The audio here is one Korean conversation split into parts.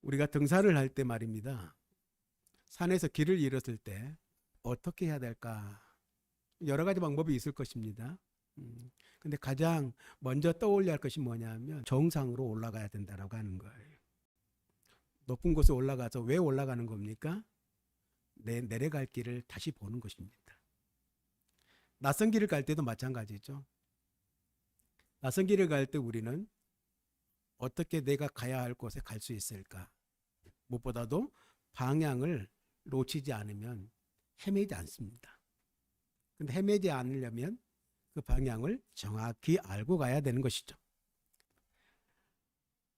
우리가 등산을 할 때 말입니다. 산에서 길을 잃었을 때 어떻게 해야 될까? 여러 가지 방법이 있을 것입니다. 근데 가장 먼저 떠올려야 할 것이 뭐냐면 정상으로 올라가야 된다라고 하는 거예요. 높은 곳에 올라가서 왜 올라가는 겁니까? 내려갈 길을 다시 보는 것입니다. 낯선 길을 갈 때도 마찬가지죠. 낯선 길을 갈 때 우리는 어떻게 내가 가야 할 곳에 갈 수 있을까? 무엇보다도 방향을 놓치지 않으면 헤매지 않습니다. 근데 헤매지 않으려면 그 방향을 정확히 알고 가야 되는 것이죠.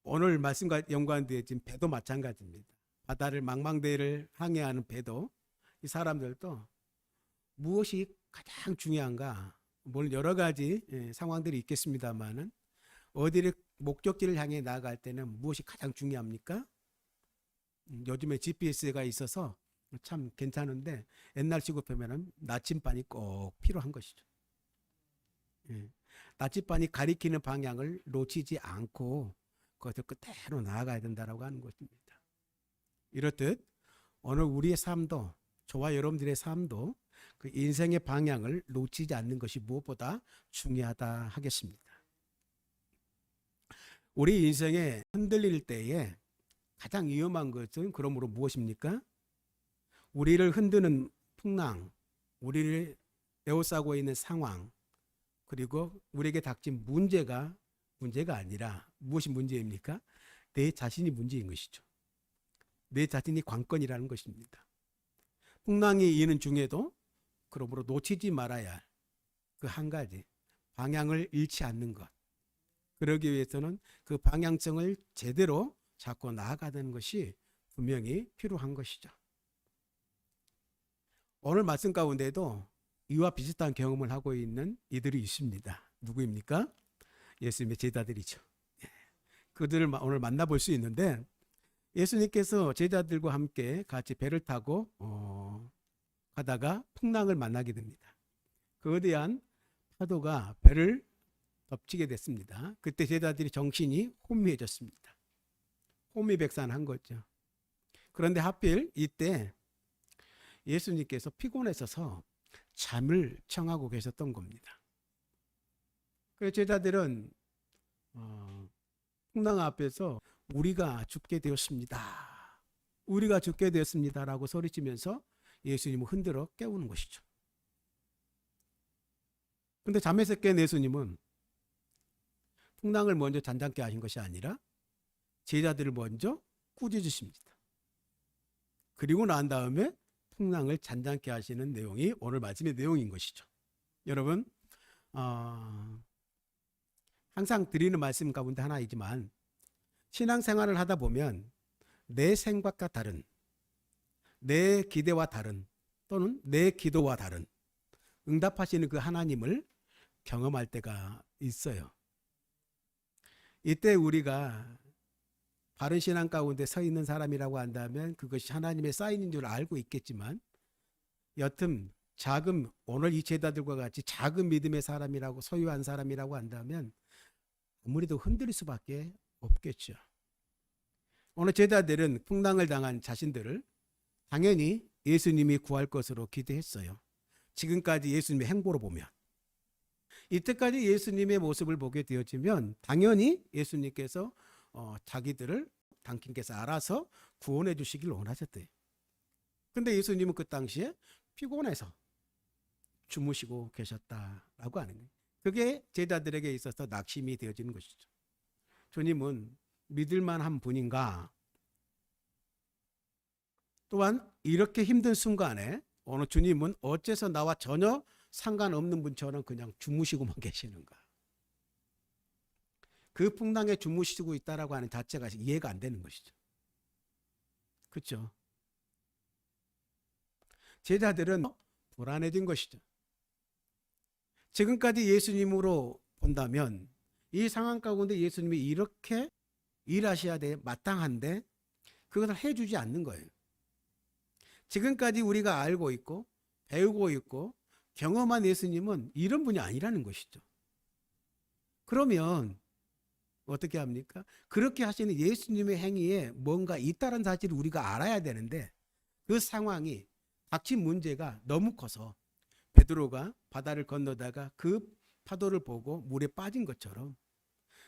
오늘 말씀과 연관되어진 배도 마찬가지입니다. 바다를 망망대해를 항해하는 배도 이 사람들도 무엇이 가장 중요한가? 물론 여러 가지 상황들이 있겠습니다만은 어디를 목적지를 향해 나아갈 때는 무엇이 가장 중요합니까? 요즘에 GPS가 있어서 참 괜찮은데 옛날 시급하면은 나침반이 꼭 필요한 것이죠. 나침반이 가리키는 방향을 놓치지 않고 그것을 그대로 나아가야 된다라고 하는 것입니다. 이렇듯 오늘 우리의 삶도 저와 여러분들의 삶도 그 인생의 방향을 놓치지 않는 것이 무엇보다 중요하다 하겠습니다. 우리 인생에 흔들릴 때에 가장 위험한 것은 그러므로 무엇입니까? 우리를 흔드는 풍랑, 우리를 에워싸고 있는 상황, 그리고 우리에게 닥친 문제가 아니라 무엇이 문제입니까? 내 자신이 문제인 것이죠. 내 자신이 관건이라는 것입니다. 풍랑이 있는 중에도 그러므로 놓치지 말아야 할 그 한 가지, 방향을 잃지 않는 것. 그러기 위해서는 그 방향성을 제대로 잡고 나아가는 것이 분명히 필요한 것이죠. 오늘 말씀 가운데도 이와 비슷한 경험을 하고 있는 이들이 있습니다. 누구입니까? 예수님의 제자들이죠. 그들을 오늘 만나볼 수 있는데 예수님께서 제자들과 함께 같이 배를 타고 가다가 풍랑을 만나게 됩니다. 거대한 파도가 배를 덮치게 됐습니다. 그때 제자들이 정신이 혼미해졌습니다. 혼미백산한 거죠. 그런데 하필 이때 예수님께서 피곤해서 잠을 청하고 계셨던 겁니다. 그래서 제자들은 풍랑 앞에서 우리가 죽게 되었습니다. 우리가 죽게 되었습니다라고 소리치면서 예수님을 흔들어 깨우는 것이죠. 그런데 잠에서 깬 예수님은 풍랑을 먼저 잔잔케 하신 것이 아니라 제자들을 먼저 꾸짖으십니다. 그리고 난 다음에 풍랑을 잔잔케 하시는 내용이 오늘 말씀의 내용인 것이죠. 여러분 항상 드리는 말씀 가운데 하나이지만 신앙생활을 하다 보면 내 생각과 다른, 내 기대와 다른, 또는 내 기도와 다른 응답하시는 그 하나님을 경험할 때가 있어요. 이때 우리가 바른 신앙 가운데 서 있는 사람이라고 한다면 그것이 하나님의 사인인 줄 알고 있겠지만 여튼 오늘 이 제자들과 같이 작은 믿음의 사람이라고 소유한 사람이라고 한다면 아무래도 흔들릴 수밖에 없겠죠. 오늘 제자들은 풍랑을 당한 자신들을 당연히 예수님이 구할 것으로 기대했어요. 지금까지 예수님의 행보로 보면 이때까지 예수님의 모습을 보게 되어지면 당연히 예수님께서 자기들을 당신께서 알아서 구원해 주시길 원하셨대요. 그런데 예수님은 그 당시에 피곤해서 주무시고 계셨다라고 하는 거예요. 그게 제자들에게 있어서 낙심이 되어지는 것이죠. 주님은 믿을만한 분인가? 또한 이렇게 힘든 순간에 어느 주님은 어째서 나와 전혀 상관없는 분처럼 그냥 주무시고만 계시는가? 그 풍랑에 주무시고 있다라고 하는 자체가 이해가 안 되는 것이죠. 그렇죠? 제자들은 불안해진 것이죠. 지금까지 예수님으로 본다면 이 상황 가운데 예수님이 이렇게 일하셔야 돼 마땅한데 그것을 해주지 않는 거예요. 지금까지 우리가 알고 있고 배우고 있고 경험한 예수님은 이런 분이 아니라는 것이죠. 그러면 어떻게 합니까? 그렇게 하시는 예수님의 행위에 뭔가 있다는 사실을 우리가 알아야 되는데 그 상황이 닥친 문제가 너무 커서 베드로가 바다를 건너다가 그 파도를 보고 물에 빠진 것처럼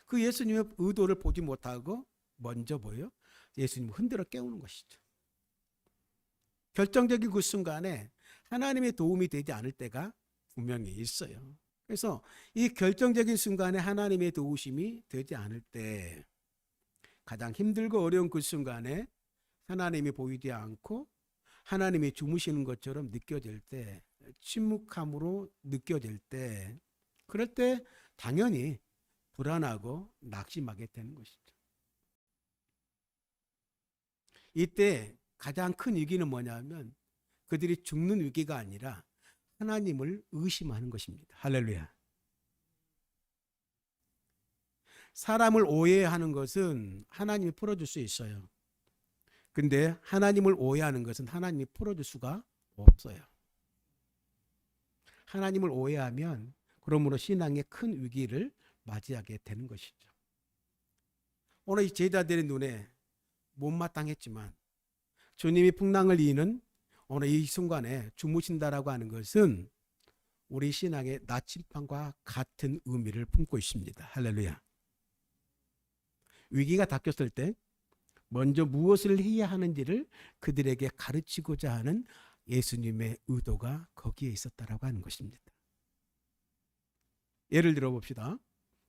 그 예수님의 의도를 보지 못하고 먼저 보여 예수님을 흔들어 깨우는 것이죠. 결정적인 그 순간에 하나님의 도움이 되지 않을 때가 분명히 있어요. 그래서 이 결정적인 순간에 하나님의 도우심이 되지 않을 때 가장 힘들고 어려운 그 순간에 하나님이 보이지 않고 하나님이 주무시는 것처럼 느껴질 때, 침묵함으로 느껴질 때, 그럴 때 당연히 불안하고 낙심하게 되는 것이죠. 이때 가장 큰 위기는 뭐냐면 그들이 죽는 위기가 아니라 하나님을 의심하는 것입니다. 할렐루야. 사람을 오해하는 것은 하나님이 풀어줄 수 있어요. 근데 하나님을 오해하는 것은 하나님이 풀어줄 수가 없어요. 하나님을 오해하면 그러므로 신앙의 큰 위기를 맞이하게 되는 것이죠. 오늘 이 제자들의 눈에 못마땅했지만 주님이 풍랑을 이기는 오늘 이 순간에 주무신다라고 하는 것은 우리 신앙의 나침반과 같은 의미를 품고 있습니다. 할렐루야. 위기가 닥쳤을 때 먼저 무엇을 해야 하는지를 그들에게 가르치고자 하는 예수님의 의도가 거기에 있었다라고 하는 것입니다. 예를 들어 봅시다.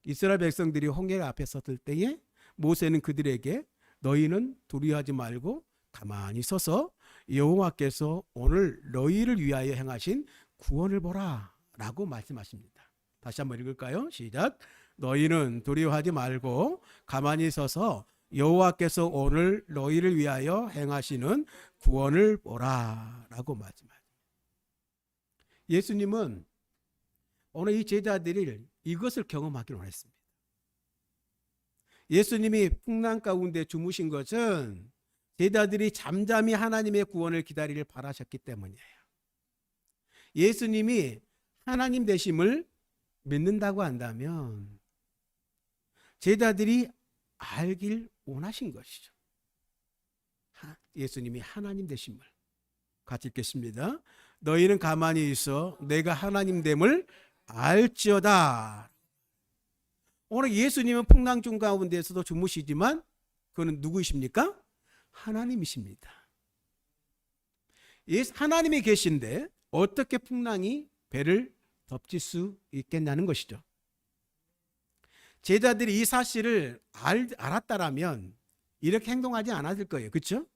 이스라엘 백성들이 홍해 앞에 섰을 때에 모세는 그들에게 너희는 두려워하지 말고 가만히 서서 여호와께서 오늘 너희를 위하여 행하신 구원을 보라 라고 말씀하십니다. 다시 한번 읽을까요? 시작. 너희는 두려워하지 말고 가만히 서서 여호와께서 오늘 너희를 위하여 행하시는 구원을 보라 라고 말씀하십니다. 예수님은 오늘 이 제자들이 이것을 경험하기를 원했습니다. 예수님이 풍랑 가운데 주무신 것은 제자들이 잠잠히 하나님의 구원을 기다리길 바라셨기 때문이에요. 예수님이 하나님 되심을 믿는다고 한다면 제자들이 알길 원하신 것이죠. 예수님이 하나님 되심을. 같이 읽겠습니다. 너희는 가만히 있어 내가 하나님 됨을 알지어다. 오늘 예수님은 풍랑 중 가운데에서도 주무시지만 그는 누구이십니까? 하나님이십니다. 하나님이 계신데 어떻게 풍랑이 배를 덮칠 수 있겠냐는 것이죠. 제자들이 이 사실을 알았다라면 이렇게 행동하지 않았을 거예요. 그렇죠?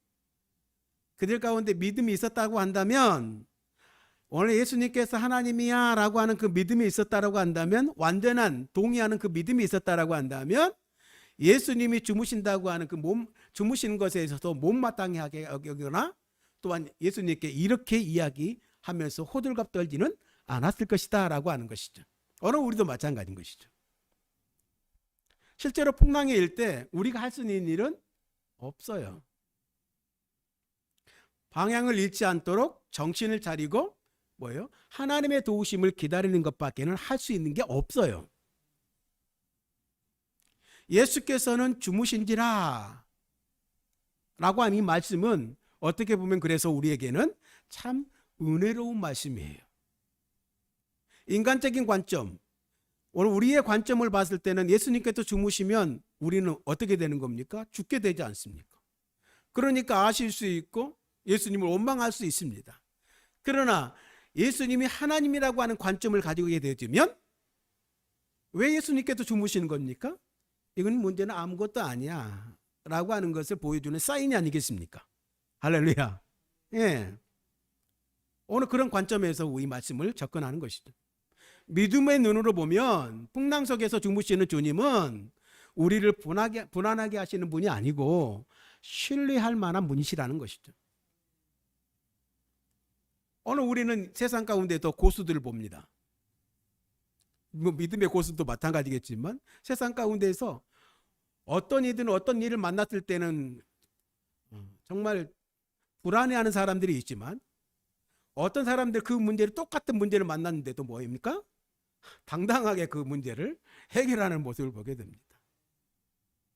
그들 가운데 믿음이 있었다고 한다면 오늘 예수님께서 하나님이야 라고 하는 그 믿음이 있었다라고 한다면 완전한 동의하는 그 믿음이 있었다라고 한다면 예수님이 주무신다고 하는 그 주무시는 것에 있어서 못마땅하게 여기거나 또한 예수님께 이렇게 이야기하면서 호들갑 떨지는 않았을 것이다 라고 하는 것이죠. 오늘 우리도 마찬가지인 것이죠. 실제로 풍랑이 일 때 우리가 할 수 있는 일은 없어요. 방향을 잃지 않도록 정신을 차리고 뭐예요? 하나님의 도우심을 기다리는 것밖에는 할 수 있는 게 없어요. 예수께서는 주무신지라 라고 하는 이 말씀은 어떻게 보면 그래서 우리에게는 참 은혜로운 말씀이에요. 인간적인 관점, 오늘 우리의 관점을 봤을 때는 예수님께서 주무시면 우리는 어떻게 되는 겁니까? 죽게 되지 않습니까? 그러니까 아실 수 있고 예수님을 원망할 수 있습니다. 그러나 예수님이 하나님이라고 하는 관점을 가지고 되어지면 왜 예수님께서 주무시는 겁니까? 이건 문제는 아무것도 아니야 라고 하는 것을 보여주는 사인이 아니겠습니까? 할렐루야. 예. 오늘 그런 관점에서 이 말씀을 접근하는 것이죠. 믿음의 눈으로 보면 풍랑 속에서 주무시는 주님은 우리를 불안하게 하시는 분이 아니고 신뢰할 만한 분이시라는 것이죠. 오늘 우리는 세상 가운데도 고수들을 봅니다. 믿음의 고수도 마찬가지겠지만 세상 가운데서 어떤 이든 어떤 일을 만났을 때는 정말 불안해하는 사람들이 있지만 어떤 사람들 그 문제를 똑같은 문제를 만났는데도 뭐입니까? 당당하게 그 문제를 해결하는 모습을 보게 됩니다.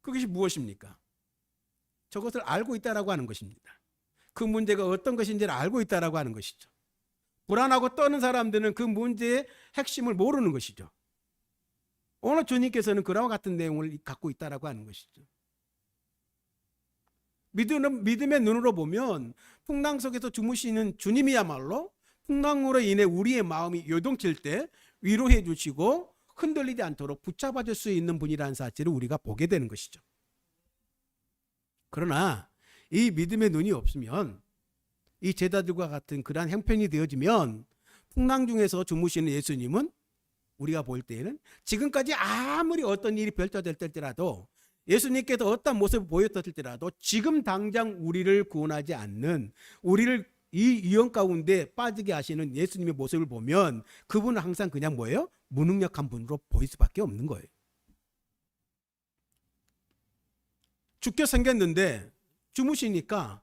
그것이 무엇입니까? 저것을 알고 있다라고 하는 것입니다. 그 문제가 어떤 것인지를 알고 있다라고 하는 것이죠. 불안하고 떠는 사람들은 그 문제의 핵심을 모르는 것이죠. 오늘 주님께서는 그와 같은 내용을 갖고 있다라고 하는 것이죠. 믿음의 눈으로 보면 풍랑 속에서 주무시는 주님이야말로 풍랑으로 인해 우리의 마음이 요동칠 때 위로해 주시고 흔들리지 않도록 붙잡아 줄 수 있는 분이라는 사실을 우리가 보게 되는 것이죠. 그러나 이 믿음의 눈이 없으면, 이 제자들과 같은 그러한 형편이 되어지면 풍랑 중에서 주무시는 예수님은 우리가 볼 때에는 지금까지 아무리 어떤 일이 펼쳐졌을지라도, 예수님께서 어떤 모습을 보였을지라도 지금 당장 우리를 구원하지 않는, 우리를 이 위험 가운데 빠지게 하시는 예수님의 모습을 보면 그분은 항상 그냥 뭐예요? 무능력한 분으로 보일 수밖에 없는 거예요. 죽게 생겼는데 주무시니까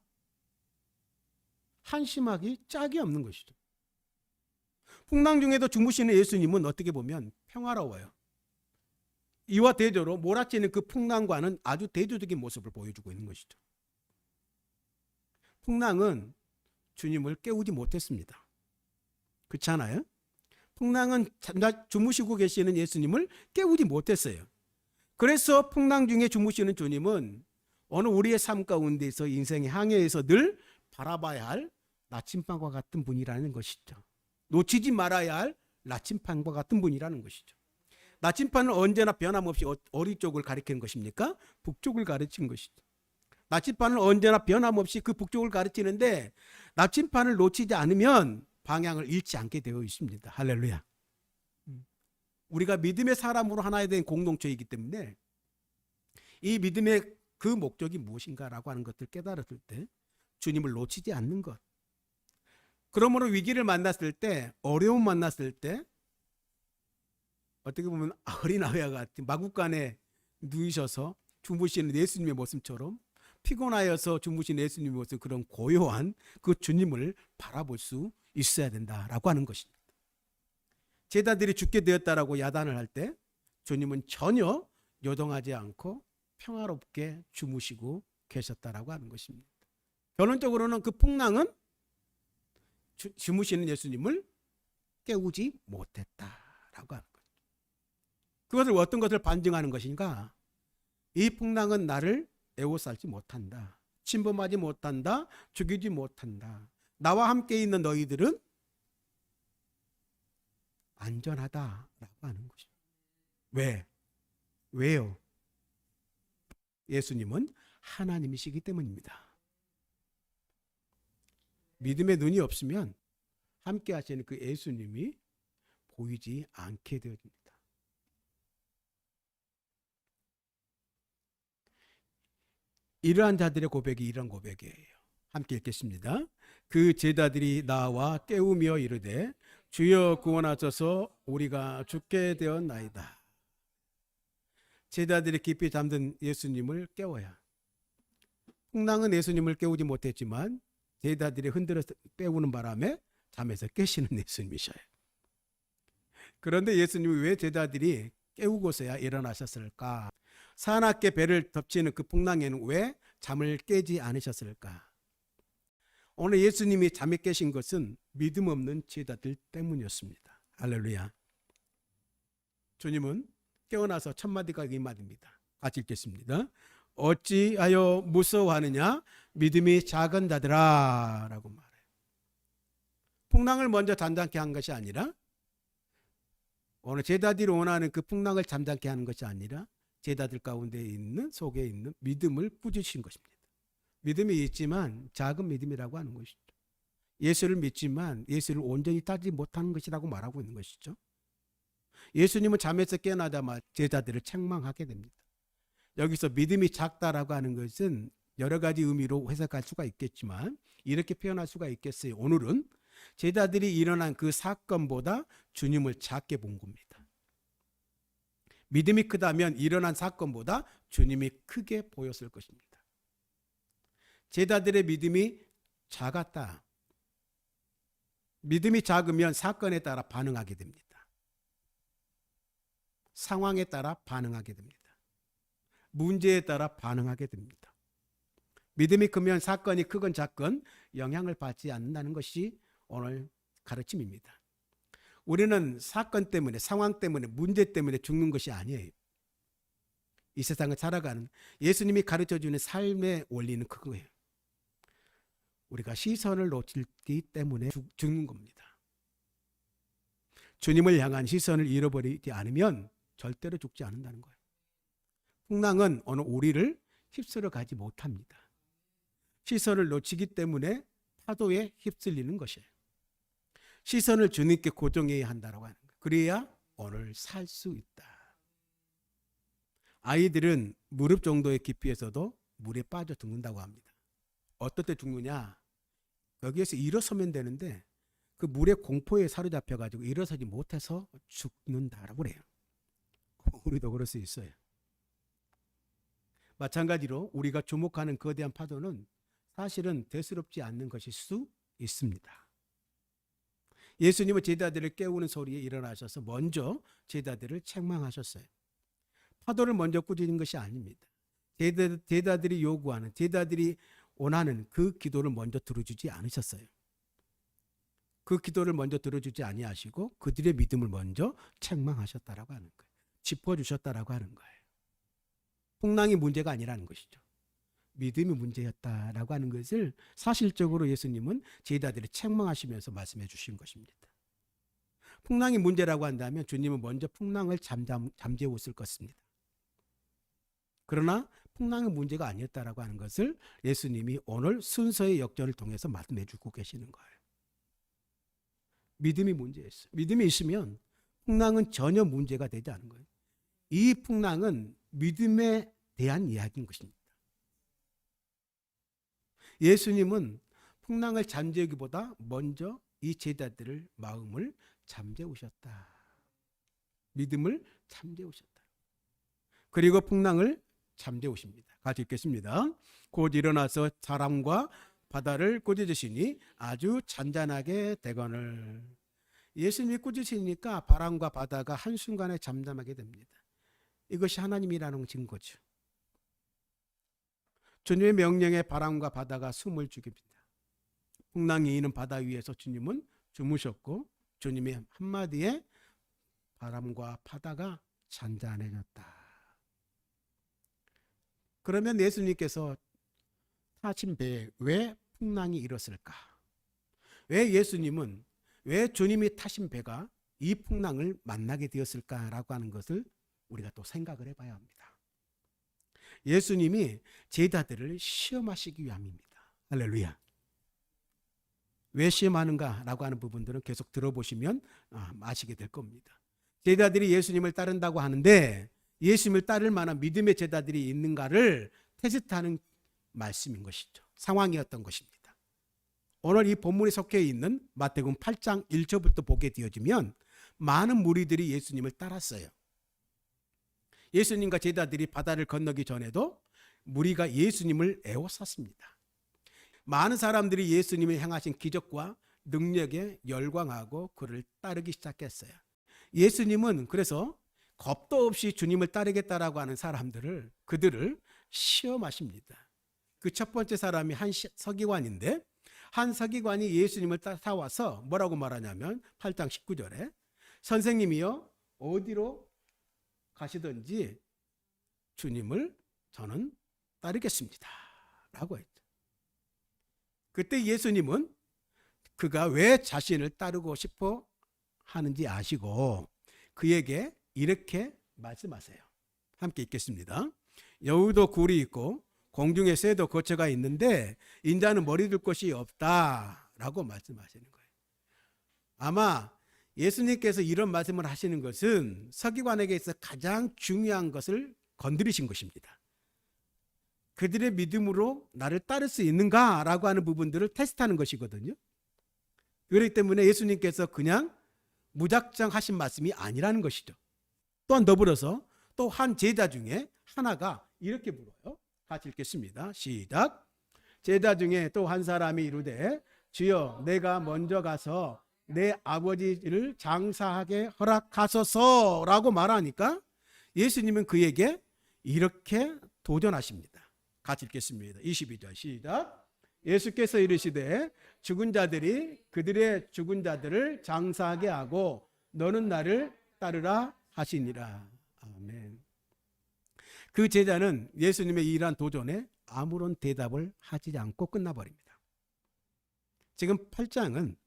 한심하기 짝이 없는 것이죠. 풍랑 중에도 주무시는 예수님은 어떻게 보면 평화로워요. 이와 대조로 몰아치는 그 풍랑과는 아주 대조적인 모습을 보여주고 있는 것이죠. 풍랑은 주님을 깨우지 못했습니다. 그렇지 않아요? 풍랑은 주무시고 계시는 예수님을 깨우지 못했어요. 그래서 풍랑 중에 주무시는 주님은 어느 우리의 삶 가운데서 인생의 항해에서 늘 바라봐야 할 나침반과 같은 분이라는 것이죠. 놓치지 말아야 할 나침반과 같은 분이라는 것이죠. 나침반은 언제나 변함없이 어디 쪽을 가리키는 것입니까? 북쪽을 가르치는 것이죠. 나침반은 언제나 변함없이 그 북쪽을 가르치는데 나침반을 놓치지 않으면 방향을 잃지 않게 되어 있습니다. 할렐루야. 우리가 믿음의 사람으로 하나에 대한 공동체이기 때문에 이 믿음의 그 목적이 무엇인가라고 하는 것을 깨달았을 때 주님을 놓치지 않는 것. 그러므로 위기를 만났을 때, 어려움 만났을 때 어떻게 보면 어린아이와 같은 마구간에 누이셔서 주무시는 예수님의 모습처럼 피곤하여서 주무신 예수님의 모습, 그런 고요한 그 주님을 바라볼 수 있어야 된다라고 하는 것입니다. 제자들이 죽게 되었다라고 야단을 할 때 주님은 전혀 요동하지 않고 평화롭게 주무시고 계셨다라고 하는 것입니다. 결론적으로는 그 풍랑은 주무시는 예수님을 깨우지 못했다라고 하는 거죠. 그것을 어떤 것을 반증하는 것인가? 이 풍랑은 나를 애워싸지 못한다. 침범하지 못한다. 죽이지 못한다. 나와 함께 있는 너희들은 안전하다라고 하는 것입니다. 왜? 왜요? 예수님은 하나님이시기 때문입니다. 믿음의 눈이 없으면 함께 하시는 그 예수님이 보이지 않게 되어집니다. 이러한 자들의 고백이 이런 고백이에요. 함께 읽겠습니다. 그 제자들이 나와 깨우며 이르되 주여 구원하소서, 우리가 죽게 되었나이다. 제자들이 깊이 잠든 예수님을 깨워야. 풍랑은 예수님을 깨우지 못했지만 제자들이 흔들어서 깨우는 바람에 잠에서 깨시는 예수님이셔요. 그런데 예수님이 왜 제자들이 깨우고서야 일어나셨을까? 사납게 배를 덮치는 그 풍랑에는 왜 잠을 깨지 않으셨을까? 오늘 예수님이 잠에 깨신 것은 믿음 없는 제자들 때문이었습니다. 할렐루야. 주님은 깨어나서 첫 마디가 이 말입니다. 같이 읽겠습니다. 어찌하여 무서워하느냐? 믿음이 작은 자들아 라고 말해요. 풍랑을 먼저 잠잠케 한 것이 아니라, 오늘 제자들이 원하는 그 풍랑을 잠잠케 하는 것이 아니라 제자들 가운데 있는, 속에 있는 믿음을 꾸짖으신 것입니다. 믿음이 있지만 작은 믿음이라고 하는 것이죠. 예수를 믿지만 예수를 온전히 따르지 못하는 것이라고 말하고 있는 것이죠. 예수님은 잠에서 깨어나자마자 제자들을 책망하게 됩니다. 여기서 믿음이 작다라고 하는 것은 여러 가지 의미로 해석할 수가 있겠지만 이렇게 표현할 수가 있겠어요. 오늘은 제자들이 일어난 그 사건보다 주님을 작게 본 겁니다. 믿음이 크다면 일어난 사건보다 주님이 크게 보였을 것입니다. 제자들의 믿음이 작았다. 믿음이 작으면 사건에 따라 반응하게 됩니다. 상황에 따라 반응하게 됩니다. 문제에 따라 반응하게 됩니다. 믿음이 크면 사건이 크건 작건 영향을 받지 않는다는 것이 오늘 가르침입니다. 우리는 사건 때문에, 상황 때문에, 문제 때문에 죽는 것이 아니에요. 이 세상을 살아가는 예수님이 가르쳐주는 삶의 원리는 그거예요. 우리가 시선을 놓치기 때문에 죽는 겁니다. 주님을 향한 시선을 잃어버리지 않으면 절대로 죽지 않는다는 거예요. 풍랑은 오늘 우리를 휩쓸어 가지 못합니다. 시선을 놓치기 때문에 파도에 휩쓸리는 것이에요. 시선을 주님께 고정해야 한다고 하는 거예요. 그래야 오늘 살 수 있다. 아이들은 무릎 정도의 깊이에서도 물에 빠져 죽는다고 합니다. 어떨 때 죽느냐? 여기에서 일어서면 되는데 그 물의 공포에 사로잡혀가지고 일어서지 못해서 죽는다라고 그래요. 우리도 그럴 수 있어요. 마찬가지로 우리가 주목하는 거대한 파도는 사실은 대수롭지 않는 것일 수 있습니다. 예수님은 제자들을 깨우는 소리에 일어나셔서 먼저 제자들을 책망하셨어요. 파도를 먼저 꾸짖는 것이 아닙니다. 제자들이 요구하는, 제자들이 원하는 그 기도를 먼저 들어주지 않으셨어요. 그 기도를 먼저 들어주지 아니하시고 그들의 믿음을 먼저 책망하셨다라고 하는 거예요. 짚어주셨다라고 하는 거예요. 풍랑이 문제가 아니라는 것이죠. 믿음이 문제였다라고 하는 것을 사실적으로 예수님은 제자들이 책망하시면서 말씀해 주신 것입니다. 풍랑이 문제라고 한다면 주님은 먼저 풍랑을 잠재웠을 것입니다. 그러나 풍랑이 문제가 아니었다라고 하는 것을 예수님이 오늘 순서의 역전을 통해서 말씀해 주고 계시는 거예요. 믿음이 문제였어요. 믿음이 있으면 풍랑은 전혀 문제가 되지 않은 거예요. 이 풍랑은 믿음에 대한 이야기인 것입니다. 예수님은 풍랑을 잠재우기보다 먼저 이 제자들을 마음을 잠재우셨다. 믿음을 잠재우셨다. 그리고 풍랑을 잠재우십니다. 같이 읽겠습니다. 곧 일어나서 사람과 바다를 꾸짖으시니 아주 잔잔하게 되거늘. 예수님이 꾸짖으시니까 바람과 바다가 한순간에 잠잠하게 됩니다. 이것이 하나님이라는 증거죠. 주님의 명령에 바람과 바다가 숨을 죽입니다. 풍랑이 있는 바다 위에서 주님은 주무셨고 주님의 한마디에 바람과 바다가 잔잔해졌다. 그러면 예수님께서 타신 배에 왜 풍랑이 일었을까? 왜 예수님은, 왜 주님이 타신 배가 이 풍랑을 만나게 되었을까라고 하는 것을 우리가 또 생각을 해봐야 합니다. 예수님이 제자들을 시험하시기 위함입니다. 할렐루야. 왜 시험하는가라고 하는 부분들은 계속 들어보시면 아시게 될 겁니다. 제자들이 예수님을 따른다고 하는데 예수님을 따를 만한 믿음의 제자들이 있는가를 테스트하는 말씀인 것이죠. 상황이었던 것입니다. 오늘 이 본문에 속해 있는 마태복음 8장 1절부터 보게 되어지면 많은 무리들이 예수님을 따랐어요. 예수님과 제자들이 바다를 건너기 전에도 무리가 예수님을 에워쌌습니다. 많은 사람들이 예수님이 행하신 기적과 능력에 열광하고 그를 따르기 시작했어요. 예수님은 그래서 겁도 없이 주님을 따르겠다라고 하는 사람들을, 그들을 시험하십니다. 그 첫 번째 사람이 한 서기관인데, 한 서기관이 예수님을 따라와서 뭐라고 말하냐면 8장 19절에 선생님이여 어디로 가시든지 주님을 저는 따르겠습니다 라고 했죠. 그때 예수님은 그가 왜 자신을 따르고 싶어 하는지 아시고 그에게 이렇게 말씀하세요. 함께 읽겠습니다. 여우도 굴이 있고 공중에 새도 거처가 있는데 인자는 머리 둘 곳이 없다라고 말씀하시는 거예요. 아마 예수님께서 이런 말씀을 하시는 것은 서기관에게 있어 가장 중요한 것을 건드리신 것입니다. 그들의 믿음으로 나를 따를 수 있는가라고 하는 부분들을 테스트하는 것이거든요. 그렇기 때문에 예수님께서 그냥 무작정 하신 말씀이 아니라는 것이죠. 또한 더불어서 또 한 제자 중에 하나가 이렇게 물어요. 같이 읽겠습니다. 시작. 제자 중에 또 한 사람이 이르되 주여 내가 먼저 가서 내 아버지를 장사하게 허락하소서라고 말하니까 예수님은 그에게 이렇게 도전하십니다. 같이 읽겠습니다. 22절 시작. 예수께서 이르시되 죽은 자들이 그들의 죽은 자들을 장사하게 하고 너는 나를 따르라 하시니라. 아멘. 그 제자는 예수님의 이러한 도전에 아무런 대답을 하지 않고 끝나버립니다. 지금 8장은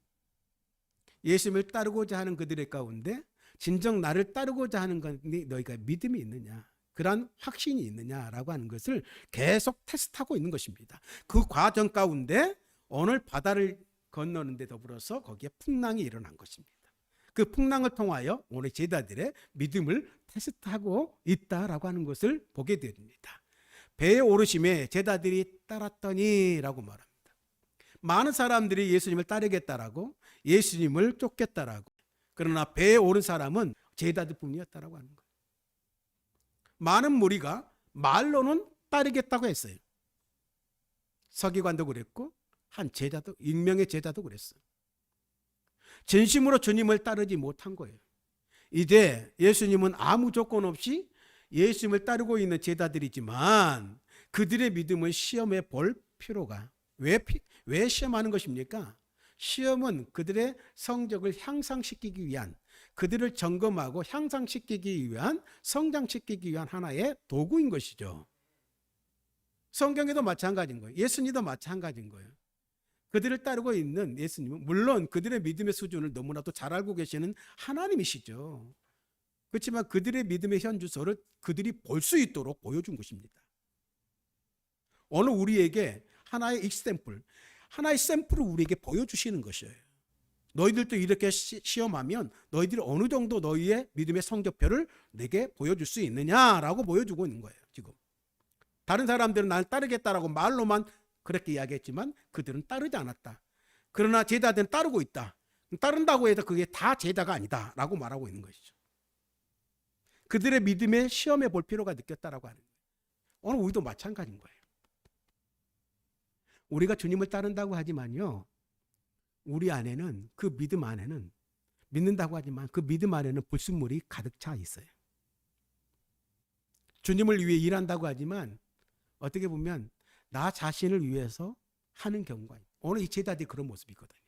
예수님을 따르고자 하는 그들의 가운데 진정 나를 따르고자 하는 건데 너희가 믿음이 있느냐, 그러한 확신이 있느냐라고 하는 것을 계속 테스트하고 있는 것입니다. 그 과정 가운데 오늘 바다를 건너는 데 더불어서 거기에 풍랑이 일어난 것입니다. 그 풍랑을 통하여 오늘 제자들의 믿음을 테스트하고 있다라고 하는 것을 보게 됩니다. 배에 오르심에 제자들이 따랐더니 라고 말합니다. 많은 사람들이 예수님을 따르겠다라고, 예수님을 쫓겠다라고, 그러나 배에 오른 사람은 제자들뿐이었다라고 하는 거예요. 많은 무리가 말로는 따르겠다고 했어요. 서기관도 그랬고 한 제자도, 익명의 제자도 그랬어요. 진심으로 주님을 따르지 못한 거예요. 이제 예수님은 아무 조건 없이 예수님을 따르고 있는 제자들이지만 그들의 믿음을 시험해 볼 필요가, 왜 시험하는 것입니까? 시험은 그들의 성적을 향상시키기 위한, 그들을 점검하고 향상시키기 위한, 성장시키기 위한 하나의 도구인 것이죠. 성경에도 마찬가지인 거예요. 예수님도 마찬가지인 거예요. 그들을 따르고 있는 예수님은 물론 그들의 믿음의 수준을 너무나도 잘 알고 계시는 하나님이시죠. 그렇지만 그들의 믿음의 현주소를 그들이 볼 수 있도록 보여준 것입니다. 오늘 우리에게 하나의 익스템플, 하나의 샘플을 우리에게 보여주시는 것이에요. 너희들도 이렇게 시험하면 너희들이 어느 정도 너희의 믿음의 성적표를 내게 보여줄 수 있느냐라고 보여주고 있는 거예요. 지금 다른 사람들은 나를 따르겠다라고 말로만 그렇게 이야기했지만 그들은 따르지 않았다. 그러나 제자들은 따르고 있다. 따른다고 해서 그게 다 제자가 아니다 라고 말하고 있는 것이죠. 그들의 믿음에 시험해 볼 필요가 느꼈다라고 하는 거예요. 오늘 우리도 마찬가지인 거예요. 우리가 주님을 따른다고 하지만요, 우리 안에는, 그 믿음 안에는, 믿는다고 하지만 그 믿음 안에는 불순물이 가득 차 있어요. 주님을 위해 일한다고 하지만 어떻게 보면 나 자신을 위해서 하는 경우가 있어요. 오늘 이 제자들이 그런 모습이거든요.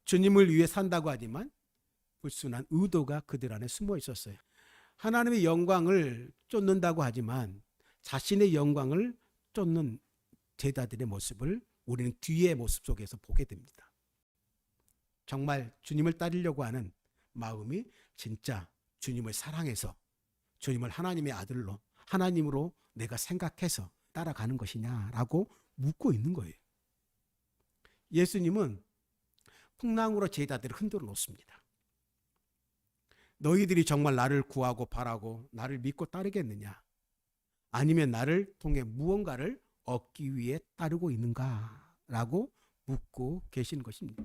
주님을 위해 산다고 하지만 불순한 의도가 그들 안에 숨어 있었어요. 하나님의 영광을 쫓는다고 하지만 자신의 영광을 쫓는 제자들의 모습을 우리는 뒤의 모습 속에서 보게 됩니다. 정말 주님을 따르려고 하는 마음이 진짜 주님을 사랑해서 주님을 하나님의 아들로, 하나님으로 내가 생각해서 따라가는 것이냐라고 묻고 있는 거예요. 예수님은 풍랑으로 제자들을 흔들어 놓습니다. 너희들이 정말 나를 구하고 바라고 나를 믿고 따르겠느냐? 아니면 나를 통해 무언가를 얻기 위해 따르고 있는가? 라고 묻고 계신 것입니다.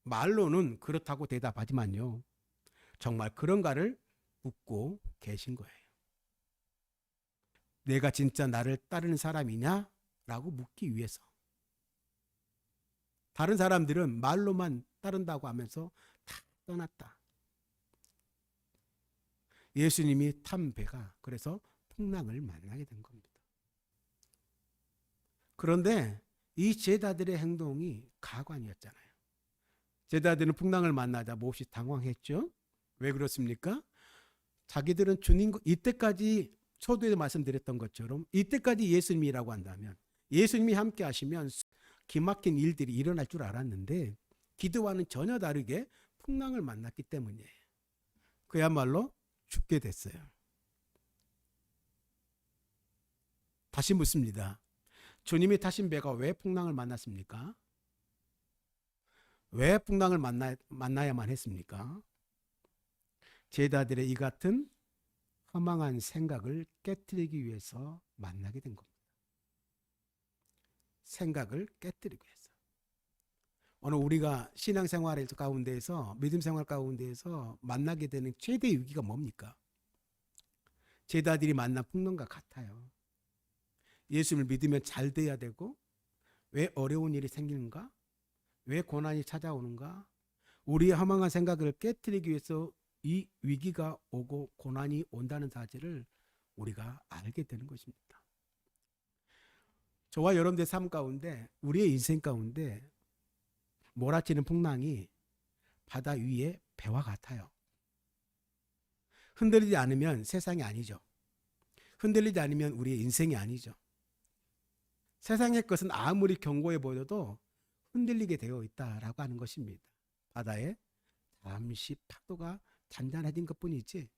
말로는 그렇다고 대답하지만요, 정말 그런가를 묻고 계신 거예요. 내가 진짜 나를 따르는 사람이냐? 라고 묻기 위해서. 다른 사람들은 말로만 따른다고 하면서 다 떠났다. 예수님이 탄 배가 그래서 풍랑을 만나게 된 겁니다. 그런데 이 제자들의 행동이 가관이었잖아요. 제자들은 풍랑을 만나자 몹시 당황했죠. 왜 그렇습니까? 자기들은 주님, 이때까지 초두에도 말씀드렸던 것처럼 이때까지 예수님이라고 한다면, 예수님이 함께 하시면 기막힌 일들이 일어날 줄 알았는데 기도와는 전혀 다르게 풍랑을 만났기 때문이에요. 그야말로 죽게 됐어요. 다시 묻습니다. 주님이 타신 배가 왜 풍랑을 만났습니까? 왜 풍랑을 만나야만 했습니까? 제자들의 이 같은 허망한 생각을 깨뜨리기 위해서 만나게 된 겁니다. 생각을 깨뜨리기 위해서. 오늘 우리가 신앙생활 가운데에서, 믿음 생활 가운데에서 만나게 되는 최대의 위기가 뭡니까? 제자들이 만난 풍랑과 같아요. 예수님을 믿으면 잘 돼야 되고, 왜 어려운 일이 생기는가? 왜 고난이 찾아오는가? 우리의 허망한 생각을 깨뜨리기 위해서 이 위기가 오고 고난이 온다는 사실을 우리가 알게 되는 것입니다. 저와 여러분들의 삶 가운데, 우리의 인생 가운데 몰아치는 풍랑이 바다 위의 배와 같아요. 흔들리지 않으면 세상이 아니죠. 흔들리지 않으면 우리의 인생이 아니죠. 세상의 것은 아무리 견고해 보여도 흔들리게 되어 있다라고 하는 것입니다. 바다에 잠시 파도가 잔잔해진 것뿐이지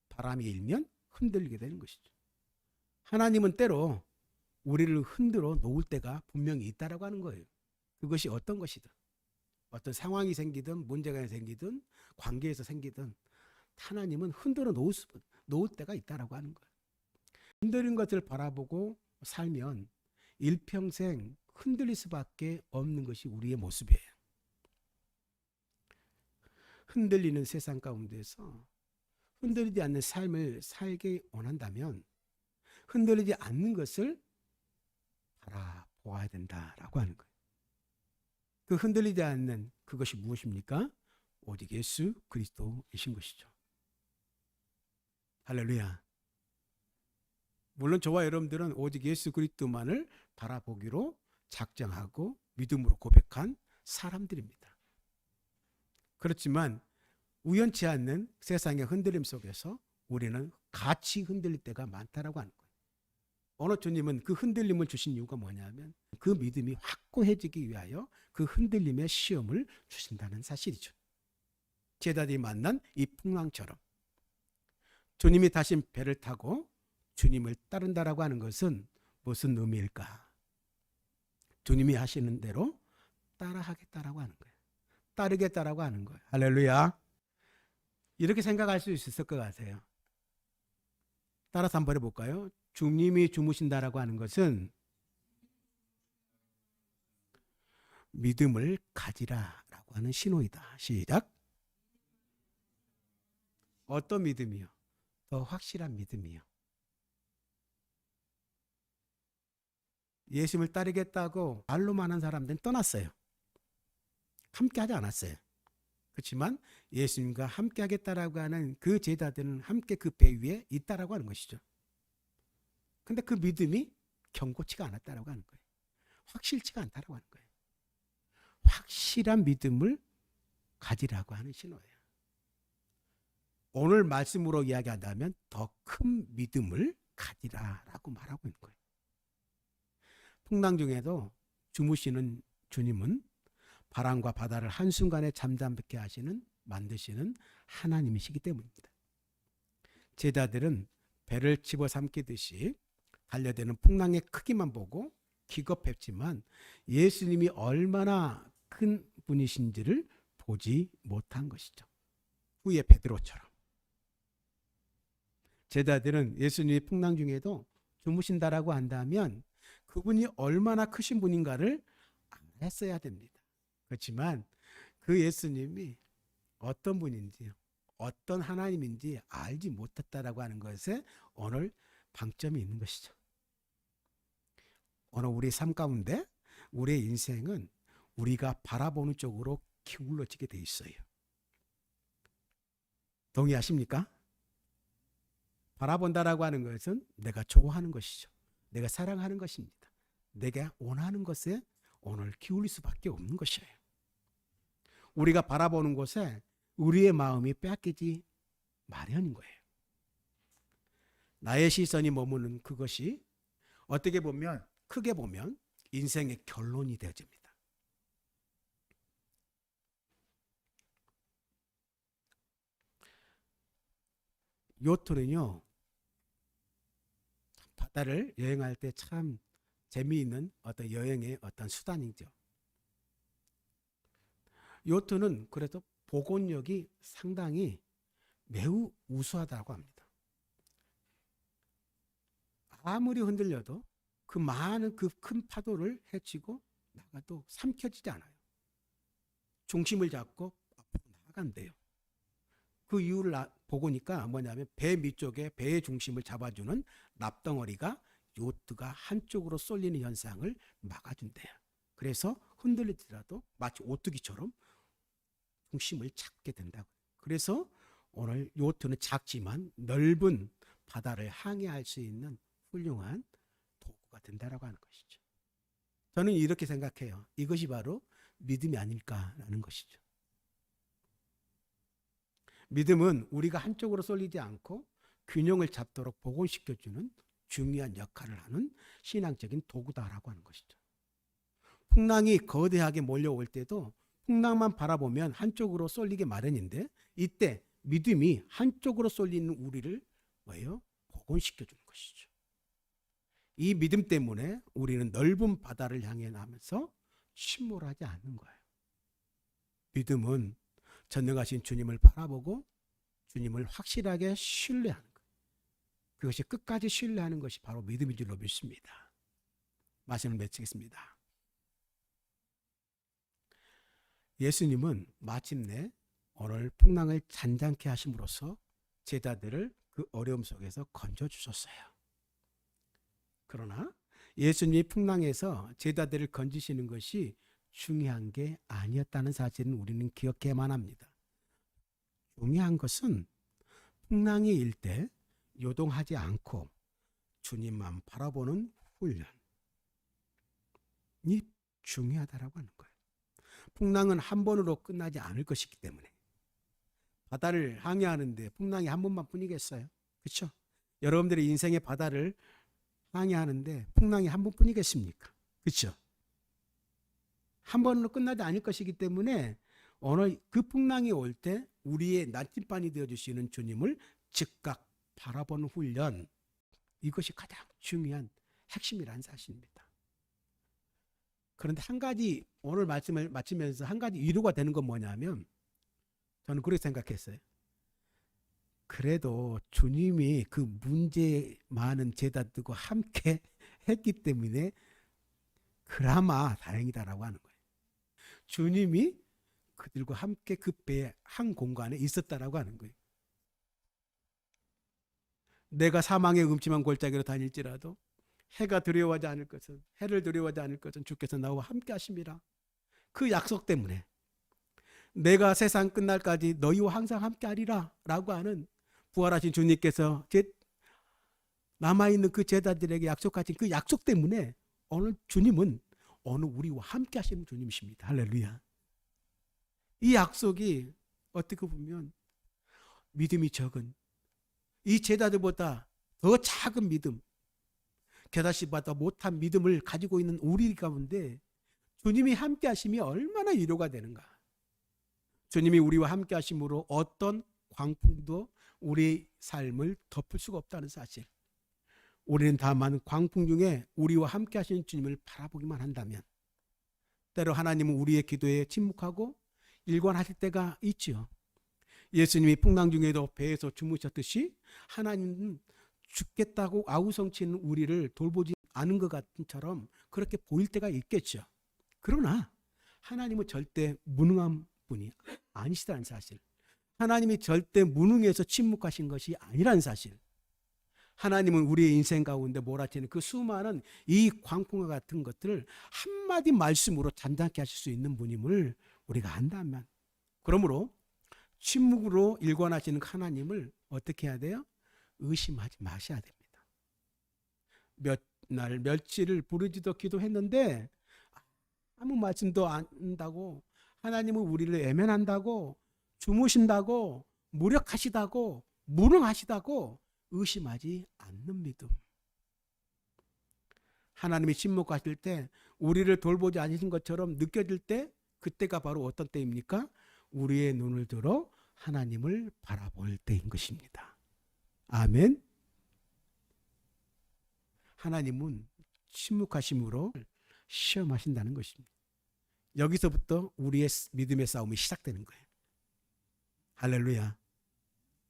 바람이 일면 흔들리게 되는 것이죠. 하나님은 때로 우리를 흔들어 놓을 때가 분명히 있다라고 하는 거예요. 그것이 어떤 것이든, 어떤 상황이 생기든 문제가 생기든 관계에서 생기든 하나님은 흔들어 놓을 때가 있다라고 하는 거예요. 흔들린 것을 바라보고 살면 일평생 흔들릴 수밖에 없는 것이 우리의 모습이에요. 흔들리는 세상 가운데서 흔들리지 않는 삶을 살기 원한다면 흔들리지 않는 것을 바라보아야 된다라고 하는 거예요. 그 흔들리지 않는 그것이 무엇입니까? 오직 예수 그리스도이신 것이죠. 할렐루야. 물론 저와 여러분들은 오직 예수 그리스도만을 바라보기로 작정하고 믿음으로 고백한 사람들입니다. 그렇지만 우연치 않는 세상의 흔들림 속에서 우리는 같이 흔들릴 때가 많다라고 하는 거예요. 어느 주님은 그 흔들림을 주신 이유가 뭐냐면 그 믿음이 확고해지기 위하여 그 흔들림의 시험을 주신다는 사실이죠. 제자들이 만난 이 풍랑처럼 주님이 다시 배를 타고 주님을 따른다라고 하는 것은 무슨 의미일까? 주님이 하시는 대로 따라하겠다라고 하는 거예요. 따르겠다라고 하는 거예요. 할렐루야. 이렇게 생각할 수 있을 것 같아요. 따라서 한번 해볼까요? 주님이 주무신다라고 하는 것은 믿음을 가지라라고 하는 신호이다. 시작. 어떤 믿음이요? 더 확실한 믿음이요. 예수님을 따르겠다고 말로만 한 사람들은 떠났어요. 함께 하지 않았어요. 그렇지만 예수님과 함께 하겠다라고 하는 그 제자들은 함께 그 배 위에 있다라고 하는 것이죠. 근데 그 믿음이 견고치가 않았다라고 하는 거예요. 확실치가 않다라고 하는 거예요. 확실한 믿음을 가지라고 하는 신호예요. 오늘 말씀으로 이야기한다면 더 큰 믿음을 가지라라고 말하고 있는 거예요. 풍랑 중에도 주무시는 주님은 바람과 바다를 한순간에 잠잠케 하시는 만드시는 하나님이시기 때문입니다. 제자들은 배를 집어삼키듯이 달려드는 풍랑의 크기만 보고 기겁했지만 예수님이 얼마나 큰 분이신지를 보지 못한 것이죠. 후에 베드로처럼. 제자들은 예수님이 풍랑 중에도 주무신다라고 한다면 그분이 얼마나 크신 분인가를 알았어야 됩니다. 그렇지만 그 예수님이 어떤 분인지 어떤 하나님인지 알지 못했다라고 하는 것에 오늘 방점이 있는 것이죠. 오늘 우리 삶 가운데 우리의 인생은 우리가 바라보는 쪽으로 기울어지게 돼 있어요. 동의하십니까? 바라본다라고 하는 것은 내가 좋아하는 것이죠. 내가 사랑하는 것입니다. 내가 원하는 것에 오늘 기울일 수밖에 없는 것이에요. 우리가 바라보는 곳에 우리의 마음이 빼앗기지 마련인 거예요. 나의 시선이 머무는 그것이 어떻게 보면 크게 보면 인생의 결론이 되어집니다. 요트는요, 바다를 여행할 때 참 재미있는 어떤 여행의 어떤 수단이죠. 요트는 그래도 복원력이 상당히 매우 우수하다고 합니다. 아무리 흔들려도 그 많은 그 큰 파도를 헤치고 나가도 삼켜지지 않아요. 중심을 잡고 앞으로 나간대요. 그 이유를 보고니까 뭐냐면 배 밑쪽에 배의 중심을 잡아주는 납덩어리가 요트가 한쪽으로 쏠리는 현상을 막아준대요. 그래서 흔들리더라도 마치 오뚜기처럼 중심을 잡게 된다고. 그래서 오늘 요트는 작지만 넓은 바다를 항해할 수 있는 훌륭한 도구가 된다라고 하는 것이죠. 저는 이렇게 생각해요. 이것이 바로 믿음이 아닐까라는 것이죠. 믿음은 우리가 한쪽으로 쏠리지 않고 균형을 잡도록 복원시켜주는 중요한 역할을 하는 신앙적인 도구다라고 하는 것이죠. 풍랑이 거대하게 몰려올 때도 풍랑만 바라보면 한쪽으로 쏠리게 마련인데, 이때 믿음이 한쪽으로 쏠리는 우리를 뭐예요? 복원시켜주는 것이죠. 이 믿음 때문에 우리는 넓은 바다를 향해 나면서 침몰하지 않는 거예요. 믿음은 전능하신 주님을 바라보고 주님을 확실하게 신뢰하는 거예요. 그것이 끝까지 신뢰하는 것이 바로 믿음인 줄로 믿습니다. 말씀을 맺겠습니다. 예수님은 마침내 오늘 풍랑을 잔잔케 하심으로써 제자들을 그 어려움 속에서 건져주셨어요. 그러나 예수님이 풍랑에서 제자들을 건지시는 것이 중요한 게 아니었다는 사실은 우리는 기억해야만 합니다. 중요한 것은 풍랑이 일 때 요동하지 않고 주님만 바라보는 훈련이 중요하다라고 하는 거예요. 풍랑은 한 번으로 끝나지 않을 것이기 때문에. 바다를 항해하는데 풍랑이 한 번만 뿐이겠어요? 그렇죠? 여러분들의 인생의 바다를 항해하는데 풍랑이 한 번뿐이겠습니까? 그렇죠? 한 번으로 끝나지 않을 것이기 때문에 오늘 그 풍랑이 올 때 우리의 나침반이 되어주시는 주님을 즉각 바라보는 훈련, 이것이 가장 중요한 핵심이라는 사실입니다. 그런데 한 가지, 오늘 말씀을 마치면서 한 가지 위로가 되는 건 뭐냐면, 저는 그렇게 생각했어요. 그래도 주님이 그 문제 많은 제자들과 함께 했기 때문에 그나마 다행이다라고 하는 거예요. 주님이 그들과 함께 그 배 한 공간에 있었다라고 하는 거예요. 내가 사망의 음침한 골짜기로 다닐지라도 해가 두려워하지 않을 것은, 해를 두려워하지 않을 것은 주께서 나와 함께 하심이라. 그 약속 때문에 내가 세상 끝날까지 너희와 항상 함께 하리라 라고 하는 부활하신 주님께서 남아있는 그 제자들에게 약속하신 그 약속 때문에 오늘 주님은 오늘 우리와 함께 하시는 주님이십니다. 할렐루야. 이 약속이 어떻게 보면 믿음이 적은 이 제자들보다 더 작은 믿음, 겨다시보다 못한 믿음을 가지고 있는 우리 가운데 주님이 함께 하심이 얼마나 위로가 되는가. 주님이 우리와 함께 하심으로 어떤 광풍도 우리 삶을 덮을 수가 없다는 사실. 우리는 다만 광풍 중에 우리와 함께 하시는 주님을 바라보기만 한다면 때로 하나님은 우리의 기도에 침묵하고 일관하실 때가 있죠. 예수님이 풍랑 중에도 배에서 주무셨듯이 하나님은 죽겠다고 아우성치는 우리를 돌보지 않은 것 같은처럼 그렇게 보일 때가 있겠죠. 그러나 하나님은 절대 무능한 분이 아니시다는 사실, 하나님이 절대 무능해서 침묵하신 것이 아니라는 사실, 하나님은 우리의 인생 가운데 몰아치는 그 수많은 이 광풍과 같은 것들을 한마디 말씀으로 잔잔케 하실 수 있는 분임을 우리가 안다면, 그러므로 침묵으로 일관하시는 하나님을 어떻게 해야 돼요? 의심하지 마셔야 됩니다. 몇 날 며칠을 부르짖어 기도했는데 아무 말씀도 안 한다고, 하나님은 우리를 애면한다고, 주무신다고, 무력하시다고, 무능하시다고 의심하지 않는 믿음. 하나님이 침묵하실 때 우리를 돌보지 않으신 것처럼 느껴질 때, 그때가 바로 어떤 때입니까? 우리의 눈을 들어 하나님을 바라볼 때인 것입니다. 아멘. 하나님은 침묵하심으로 시험하신다는 것입니다. 여기서부터 우리의 믿음의 싸움이 시작되는 거예요. 할렐루야.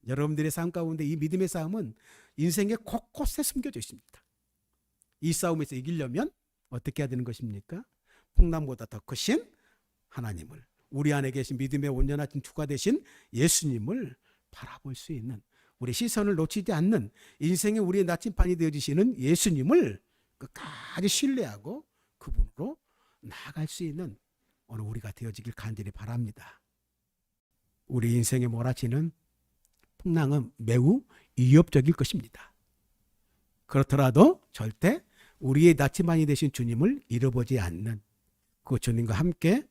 여러분들의 삶 가운데 이 믿음의 싸움은 인생의 곳곳에 숨겨져 있습니다. 이 싸움에서 이기려면 어떻게 해야 되는 것입니까? 풍랑보다 더 크신 하나님을, 우리 안에 계신 믿음의 온전하신 주가 되신 예수님을 바라볼 수 있는, 우리 시선을 놓치지 않는 인생의 우리의 나침반이 되어주시는 예수님을 끝까지 신뢰하고 그분으로 나아갈 수 있는 오늘 우리가 되어지길 간절히 바랍니다. 우리 인생의 몰아치는 풍랑은 매우 위협적일 것입니다. 그렇더라도 절대 우리의 나침반이 되신 주님을 잃어보지 않는 그 주님과 함께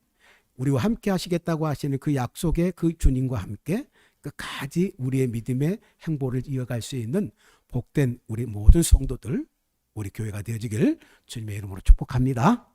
우리와 함께 하시겠다고 하시는 그 약속의 그 주님과 함께 끝까지 우리의 믿음의 행보를 이어갈 수 있는 복된 우리 모든 성도들, 우리 교회가 되어지길 주님의 이름으로 축복합니다.